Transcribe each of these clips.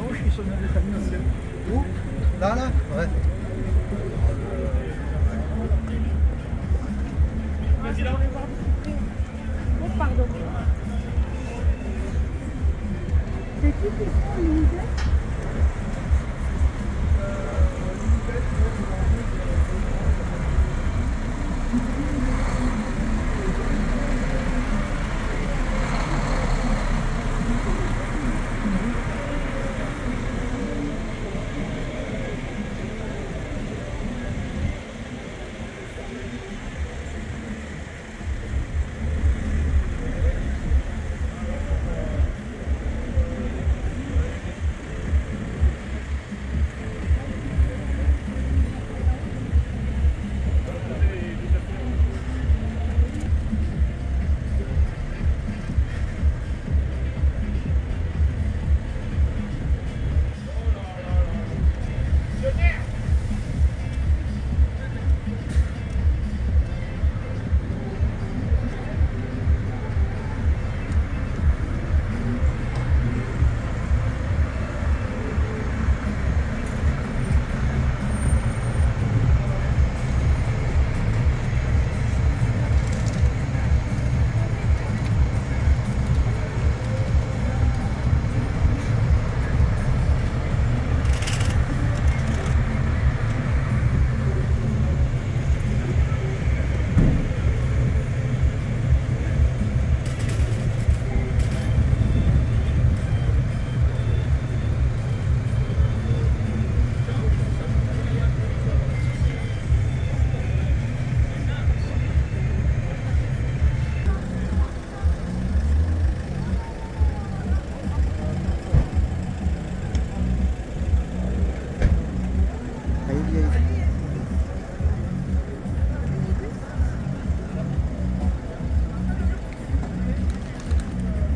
gauche, ils sont dans les stations. Où? Là, là? Ouais. Vas-y là. Oh, pardon. C'est qui prend l'unité?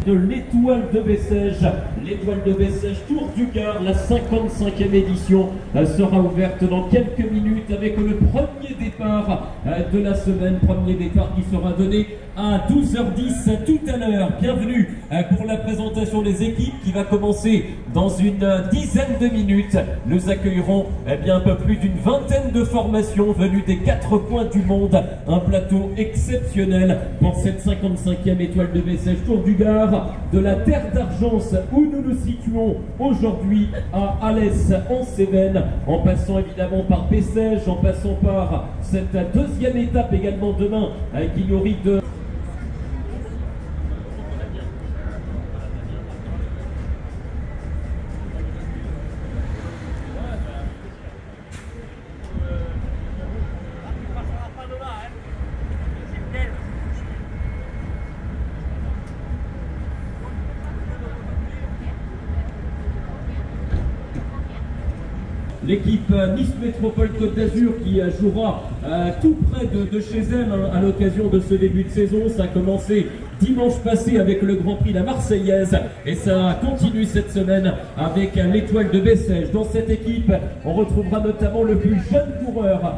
De l'étoile de Bessèges. L'étoile de Bessèges, Tour du Gard, la 55e édition sera ouverte dans quelques minutes avec le premier départ de la semaine. Premier départ qui sera donné à 12h10 tout à l'heure. Bienvenue pour la présentation des équipes qui va commencer dans une dizaine de minutes. Nous accueillerons bien un peu plus d'une vingtaine de formations venues des 4 coins du monde. Un plateau exceptionnel pour cette 55e étoile de Bessèges Tour du Gard, de la terre d'Argence où nous nous situons aujourd'hui à Alès en Cévennes, en passant évidemment par Bessèges, en passant par cette deuxième étape également demain qui nourrit de... L'équipe Nice Métropole Côte d'Azur qui jouera tout près de chez elle à l'occasion de ce début de saison. Ça a commencé dimanche passé avec le Grand Prix La Marseillaise et ça continue cette semaine avec l'étoile de Bessèges. Dans cette équipe, on retrouvera notamment le plus jeune coureur.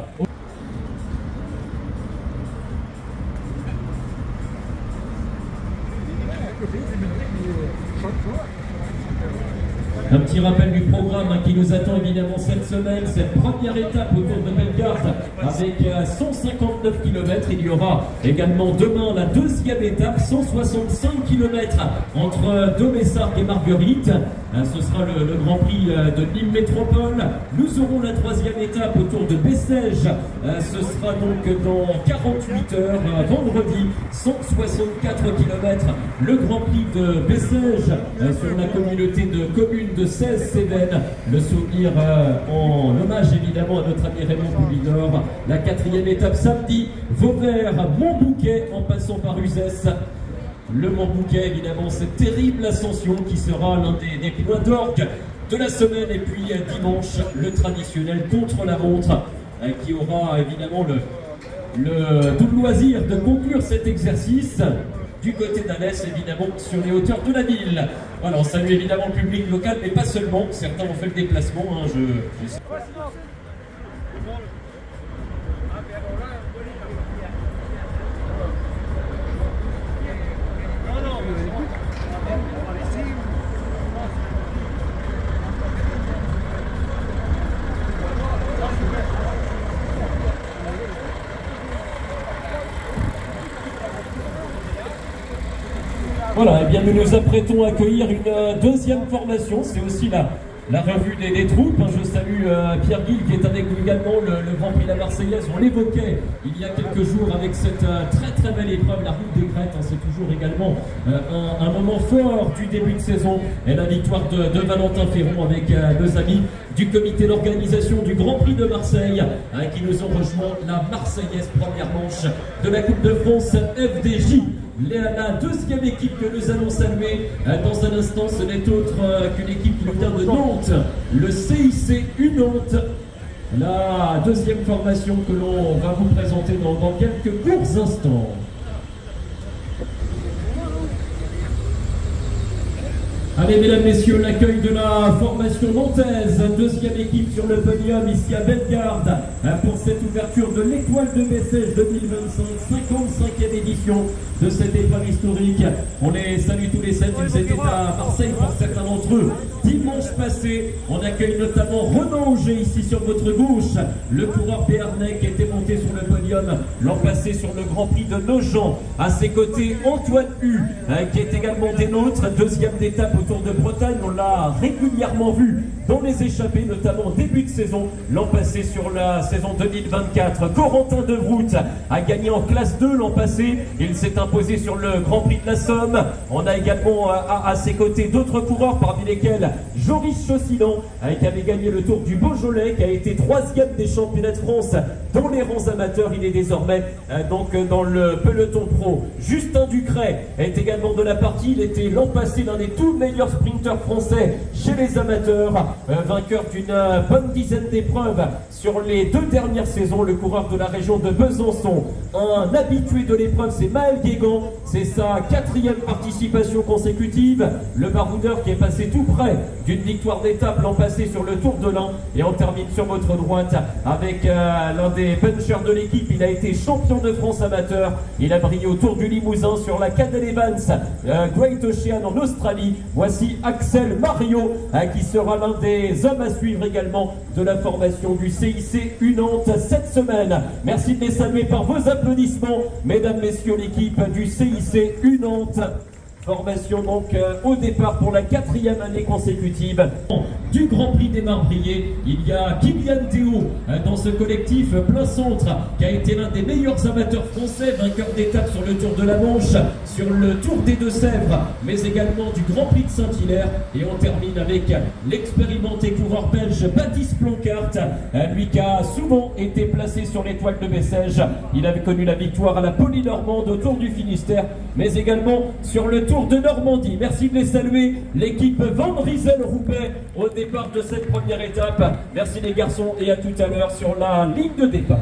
Un petit rappel du programme qui nous attend évidemment cette semaine, cette première étape autour de Bellegarde avec 159 km. Il y aura également demain la deuxième étape, 165 km entre Domessargues et Marguerite. Ce sera le Grand Prix de Nîmes Métropole. Nous aurons la troisième étape autour de Bessèges. Ce sera donc dans 48 heures, vendredi, 164 km. Le Grand Prix de Bessèges sur la communauté de communes de 16 Cévennes. Le souvenir en hommage évidemment à notre ami Raymond Poulidor. La quatrième étape samedi, Vauvert, Montbouquet en passant par Uzès. Le Montbouquet, évidemment, cette terrible ascension qui sera l'un des points d'orgue de la semaine. Et puis dimanche, le traditionnel contre-la-montre qui aura évidemment le tout loisir de conclure cet exercice du côté d'Alès, évidemment, sur les hauteurs de la ville. Voilà, on salue évidemment le public local, mais pas seulement. Certains ont fait le déplacement. Voilà, et bien nous nous apprêtons à accueillir une deuxième formation. C'est aussi la revue des troupes. Je salue Pierre Guil qui est avec nous également, le Grand Prix de la Marseillaise. On l'évoquait il y a quelques jours avec cette très belle épreuve, la route des Crêtes. C'est toujours également un moment fort du début de saison. Et la victoire de Valentin Ferron avec nos amis du comité d'organisation du Grand Prix de Marseille qui nous ont rejoint la Marseillaise, première manche de la Coupe de France FDJ. La deuxième équipe que nous allons saluer dans un instant, ce n'est autre qu'une équipe qui vient de Nantes, le CIC Nantes. La deuxième formation que l'on va vous présenter dans quelques courts instants. Allez, mesdames, messieurs, l'accueil de la formation nantaise, deuxième équipe sur le podium ici à Bellegarde pour cette ouverture de l'Étoile de Bessèges 2025, 55e édition de cette épreuve historique. On les salue tous les 7, ils étaient à Marseille pour certains d'entre eux dimanche passé. On accueille notamment Renan Auger ici sur votre gauche, le coureur béarnais qui était monté sur le podium l'an passé sur le Grand Prix de Nogent. À ses côtés, Antoine Hu qui est également des nôtres, deuxième d'étape Tour de Bretagne. On l'a régulièrement vu dans les échappées, notamment en début de saison l'an passé sur la saison 2024. Corentin Devroute a gagné en classe 2 l'an passé, il s'est imposé sur le Grand Prix de la Somme. On a également à ses côtés d'autres coureurs, parmi lesquels Joris Chaussilan qui avait gagné le Tour du Beaujolais, qui a été 3e des championnats de France dans les rangs amateurs. Il est désormais donc dans le peloton pro. Justin Ducret est également de la partie, il était l'an passé l'un des tout meilleurs sprinteurs français chez les amateurs, vainqueur d'une bonne dizaine d'épreuves sur les 2 dernières saisons. Le coureur de la région de Besançon, un habitué de l'épreuve, c'est Maël Guégan, c'est sa 4e participation consécutive. Le baroudeur qui est passé tout près d'une victoire d'étape l'an passé sur le Tour de l'Ain. Et on termine sur votre droite avec l'un des punchers de l'équipe. Il a été champion de France amateur, il a brillé au Tour du Limousin sur la Cadel Evans Great Ocean en Australie. Voici Axel Mario qui sera l'un des hommes à suivre également de la formation du CIC Nantes cette semaine. Merci de les saluer par vos applaudissements, mesdames, messieurs, l'équipe du CIC Nantes. Formation donc au départ pour la 4e année consécutive du Grand Prix des Marbriers. Il y a Kylian Théo dans ce collectif plein centre qui a été l'un des meilleurs amateurs français, vainqueur d'étape sur le Tour de la Manche, sur le Tour des Deux-Sèvres, mais également du Grand Prix de Saint-Hilaire. Et on termine avec l'expérimenté coureur belge Baptiste Plancart, lui qui a souvent été placé sur l'Étoile de Bessèges. Il avait connu la victoire à la Polynormande au Tour du Finistère, mais également sur le Tour de Normandie. Merci de les saluer, l'équipe Van Riesel-Roubaix au départ de cette première étape. Merci les garçons et à tout à l'heure sur la ligne de départ.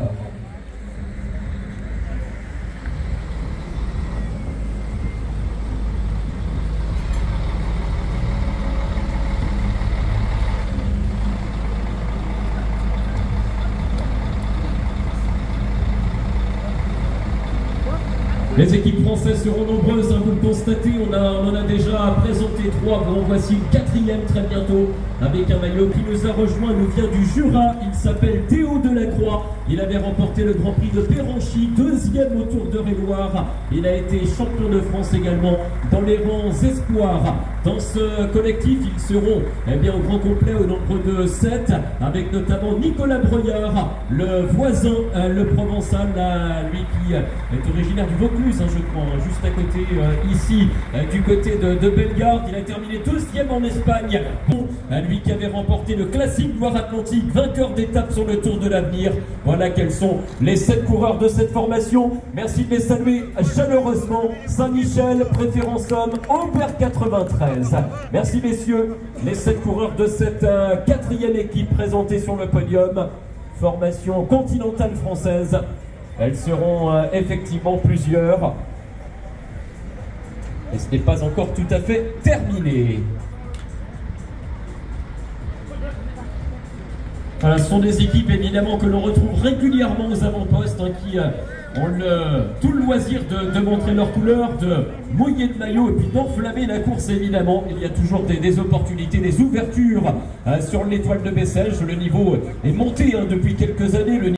Les équipes françaises seront nombreuses, vous le constatez, on en a déjà présenté 3, bon voici le 4e très bientôt, avec un maillot qui nous a rejoint, nous vient du Jura, il s'appelle Théo Delacroix, il avait remporté le Grand Prix de Péranchy, 2e au Tour de Réloir, il a été champion de France également dans les rangs espoirs. Dans ce collectif, ils seront au grand complet au nombre de 7, avec notamment Nicolas Breuillard, le voisin, le Provençal, lui qui est originaire du Vaucluse, je crois, juste à côté, ici, du côté de Bellegarde. Il a terminé 2e en Espagne, lui qui avait remporté le classique Loire-Atlantique, vainqueur d'étape sur le Tour de l'Avenir. Voilà quels sont les 7 coureurs de cette formation. Merci de les saluer chaleureusement. Saint-Michel, préférence homme, Aubert 93. Merci messieurs, les 7 coureurs de cette 4e équipe présentée sur le podium. Formation continentale française. Elles seront effectivement plusieurs. Et ce n'est pas encore tout à fait terminé. Voilà, ce sont des équipes évidemment que l'on retrouve régulièrement aux avant-postes qui ont tout le loisir de montrer leur couleur, de mouiller de maillot et puis d'enflammer la course évidemment. Il y a toujours des opportunités, des ouvertures sur l'Étoile de Bessèges. Le niveau est monté depuis quelques années.